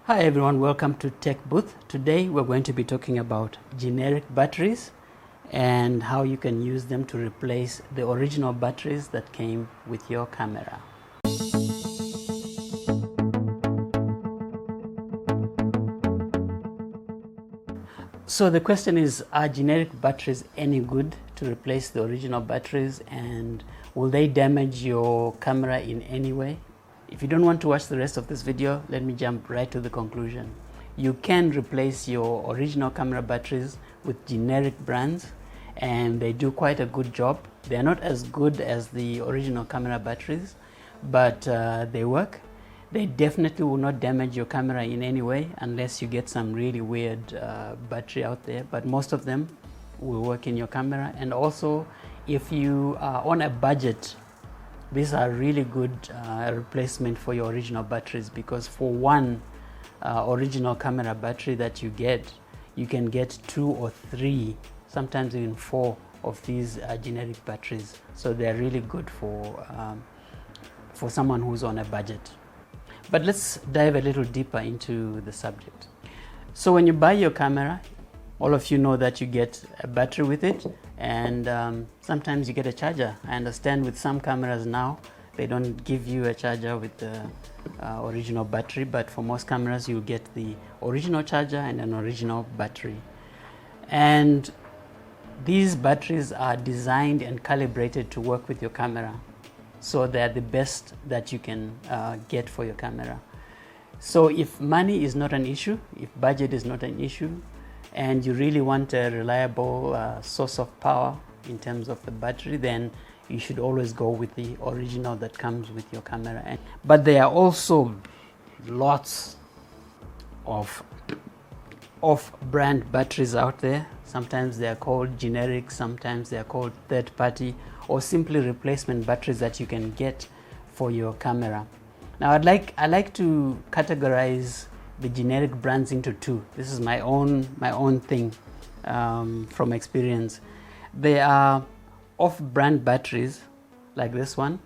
Hi everyone, welcome to Tech Booth. Today we're going to be talking about generic batteries and how you can use them to replace the original batteries that came with your camera. So the question is, are generic batteries any good to replace the original batteries, and will they damage your camera in any way? If you don't want to watch the rest of this video, let me jump right to the conclusion. You can replace your original camera batteries with generic brands, and they do quite a good job. They're not as good as the original camera batteries, but they work. They definitely will not damage your camera in any way unless you get some really weird battery out there, but most of them will work in your camera. And also, if you are on a budget, these are really good replacement for your original batteries, because for one original camera battery that you get, you can get 2 or 3, sometimes even 4 of these generic batteries. So they're really good for someone who's on a budget. But let's dive a little deeper into the subject. So when you buy your camera, all of you know that you get a battery with it, and sometimes you get a charger. I understand with some cameras now, they don't give you a charger with the original battery, but for most cameras you get the original charger and an original battery. And these batteries are designed and calibrated to work with your camera. So they're the best that you can get for your camera. So if money is not an issue, if budget is not an issue, and you really want a reliable source of power in terms of the battery, then you should always go with the original that comes with your camera. But there are also lots of off-brand batteries out there. Sometimes they are called generic, sometimes they are called third-party, or simply replacement batteries that you can get for your camera. Now I like to categorize the generic brands into 2. This is my own thing from experience. There are off-brand batteries like this one.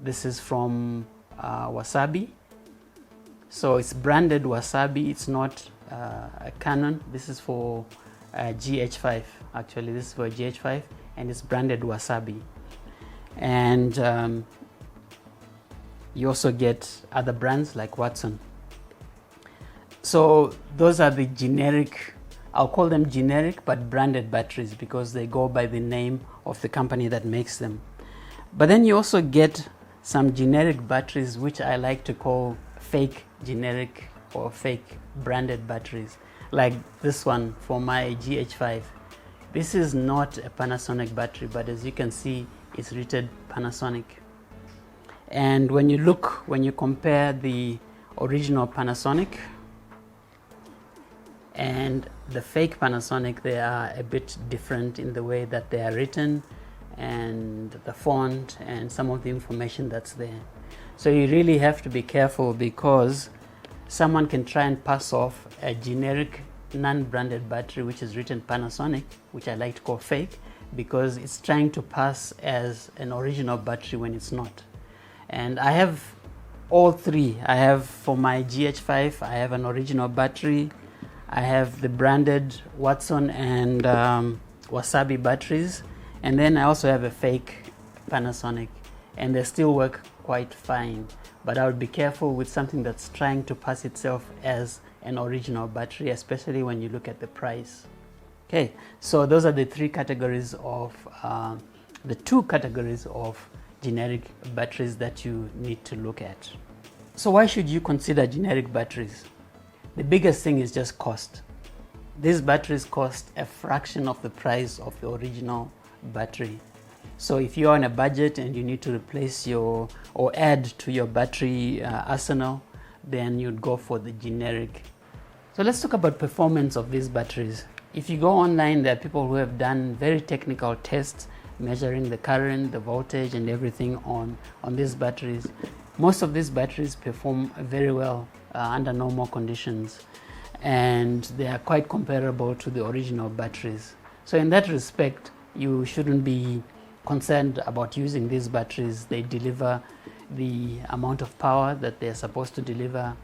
This is from Wasabi. So it's branded Wasabi. It's not a Canon. This is for GH5. Actually, this is for GH5, and it's branded Wasabi. And you also get other brands like Watson. So those are the generic, I'll call them generic but branded batteries, because they go by the name of the company that makes them. But then you also get some generic batteries, which I like to call fake generic or fake branded batteries, like this one for my GH5. This is not a Panasonic battery, but as you can see, it's rated Panasonic. And when you compare the original Panasonic and the fake Panasonic, they are a bit different in the way that they are written, and the font and some of the information that's there. So you really have to be careful, because someone can try and pass off a generic non-branded battery which is written Panasonic, which I like to call fake, because it's trying to pass as an original battery when it's not. And I have all 3. I have, for my GH5, I have an original battery, I have the branded Watson and Wasabi batteries, and then I also have a fake Panasonic, and they still work quite fine. But I would be careful with something that's trying to pass itself as an original battery, especially when you look at the price. Okay, so those are the 3 categories of the 2 categories of generic batteries that you need to look at. So why should you consider generic batteries? The biggest thing is just cost. These batteries cost a fraction of the price of the original battery. So if you're on a budget and you need to replace or add to your battery arsenal, then you'd go for the generic. So let's talk about performance of these batteries. If you go online, there are people who have done very technical tests measuring the current, the voltage, and everything on these batteries. Most of these batteries perform very well under normal conditions, and they are quite comparable to the original batteries. So in that respect, you shouldn't be concerned about using these batteries. They deliver the amount of power that they're supposed to deliver,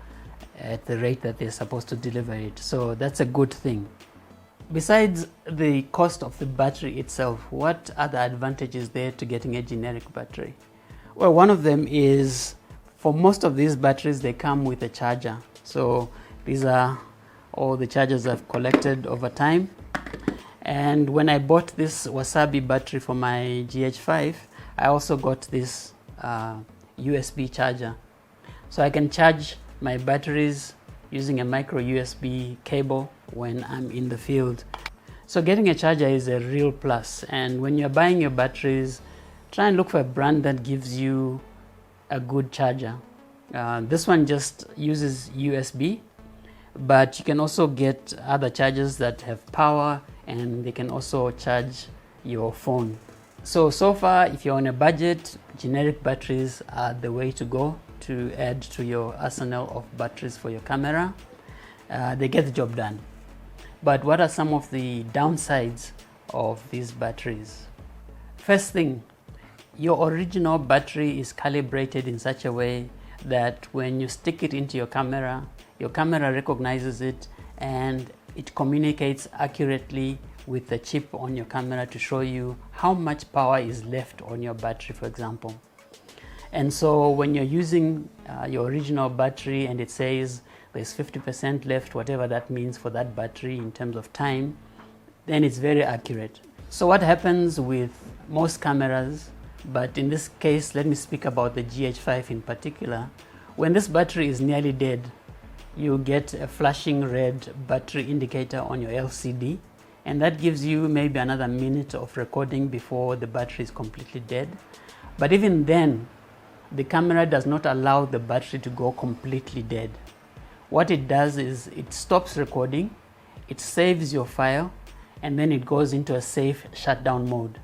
at the rate that they're supposed to deliver it. So that's a good thing. Besides the cost of the battery itself, what other advantages there to getting a generic battery? Well, one of them is, for most of these batteries, they come with a charger. So these are all the chargers I've collected over time. And when I bought this Wasabi battery for my GH5, I also got this USB charger. So I can charge my batteries using a micro USB cable when I'm in the field. So getting a charger is a real plus. And when you're buying your batteries, try and look for a brand that gives you a good charger. This one just uses USB, but you can also get other chargers that have power, and they can also charge your phone. So far, if you're on a budget, generic batteries are the way to go to add to your arsenal of batteries for your camera. They get the job done. But what are some of the downsides of these batteries? First thing, your original battery is calibrated in such a way that when you stick it into your camera recognizes it and it communicates accurately with the chip on your camera to show you how much power is left on your battery, for example. And so when you're using your original battery and it says there's 50% left, whatever that means for that battery in terms of time, then it's very accurate. So what happens with most cameras, but in this case, let me speak about the GH5 in particular. When this battery is nearly dead, you get a flashing red battery indicator on your LCD, and that gives you maybe another minute of recording before the battery is completely dead. But even then, the camera does not allow the battery to go completely dead. What it does is it stops recording, it saves your file, and then it goes into a safe shutdown mode,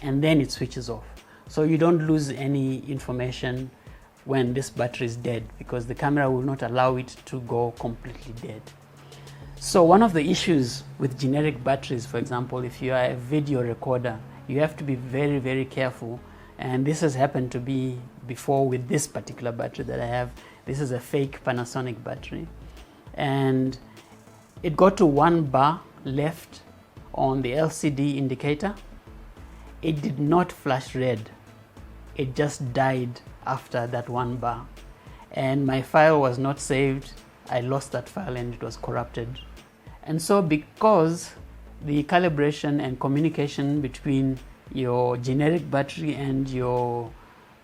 and then it switches off. So you don't lose any information when this battery is dead, because the camera will not allow it to go completely dead. So one of the issues with generic batteries, for example, if you are a video recorder, you have to be very, very careful. And this has happened to me before with this particular battery that I have. This is a fake Panasonic battery. And it got to 1 bar left on the LCD indicator. It did not flash red. It just died after that 1 bar. And my file was not saved. I lost that file and it was corrupted. And so because the calibration and communication between your generic battery and your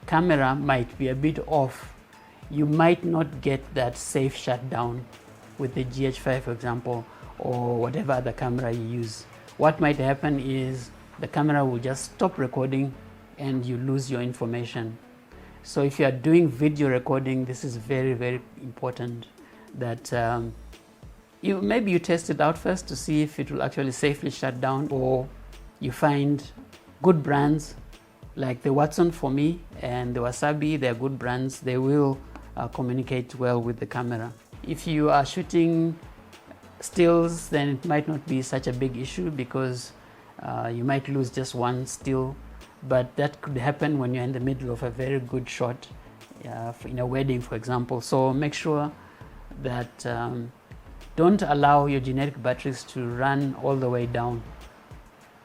camera might be a bit off, you might not get that safe shutdown with the GH5, for example, or whatever other camera you use. What might happen is the camera will just stop recording and you lose your information. So if you are doing video recording, this is very, very important that maybe you test it out first to see if it will actually safely shut down, or you find good brands like the Watson for me and the Wasabi. They're good brands. They will communicate well with the camera. If you are shooting stills, then it might not be such a big issue because you might lose just one still, but that could happen when you're in the middle of a very good shot in a wedding, for example. So make sure that don't allow your generic batteries to run all the way down,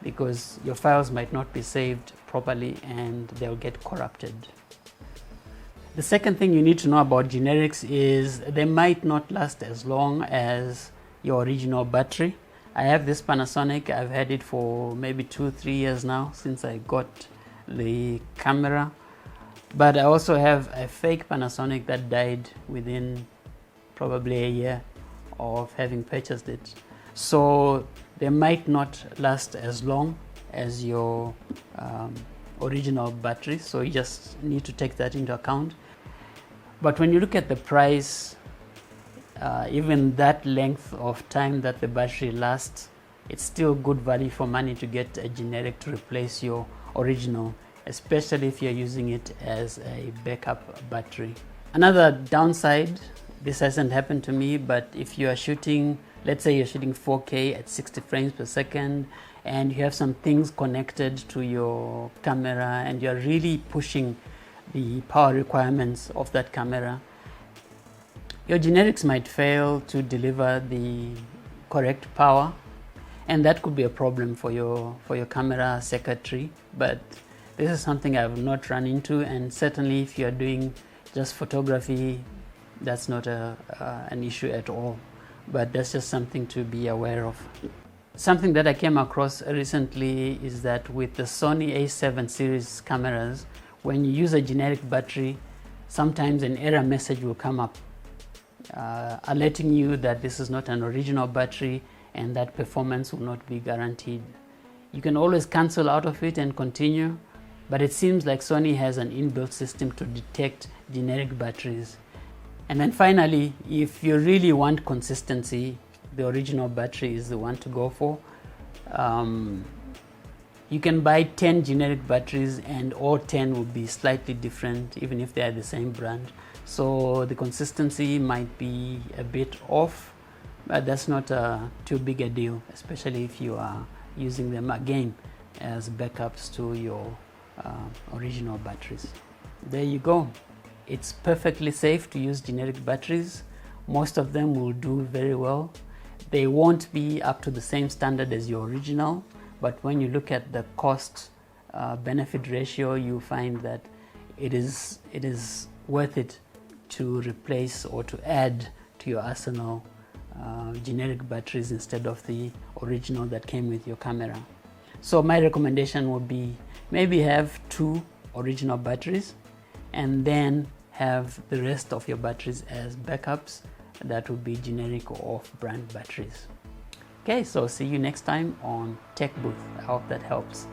because your files might not be saved properly and they'll get corrupted. The second thing you need to know about generics is they might not last as long as your original battery. I have this Panasonic. I've had it for maybe 2-3 years now since I got the camera, but I also have a fake Panasonic that died within probably a year of having purchased it. So they might not last as long as your original battery, so you just need to take that into account. But when you look at the price, even that length of time that the battery lasts, it's still good value for money to get a generic to replace your original, especially if you're using it as a backup battery. Another downside, this hasn't happened to me, but if you are shooting, let's say you're shooting 4K at 60 frames per second and you have some things connected to your camera and you're really pushing the power requirements of that camera, your generics might fail to deliver the correct power, and that could be a problem for your camera circuitry. But this is something I've not run into, and certainly if you're doing just photography, that's not an issue at all. But that's just something to be aware of. Something that I came across recently is that with the Sony A7 series cameras, when you use a generic battery, sometimes an error message will come up alerting you that this is not an original battery and that performance will not be guaranteed. You can always cancel out of it and continue, but it seems like Sony has an inbuilt system to detect generic batteries. And then finally, if you really want consistency, the original battery is the one to go for. You can buy 10 generic batteries and all 10 will be slightly different, even if they are the same brand. So the consistency might be a bit off, but that's not too big a deal, especially if you are using them again as backups to your original batteries. There you go. It's perfectly safe to use generic batteries. Most of them will do very well. They won't be up to the same standard as your original, but when you look at the cost benefit ratio, you find that it is worth it to replace or to add to your arsenal generic batteries instead of the original that came with your camera. So my recommendation would be maybe have 2 original batteries and then have the rest of your batteries as backups. That would be generic or off-brand batteries. Okay, so see you next time on Tech Booth. I hope that helps.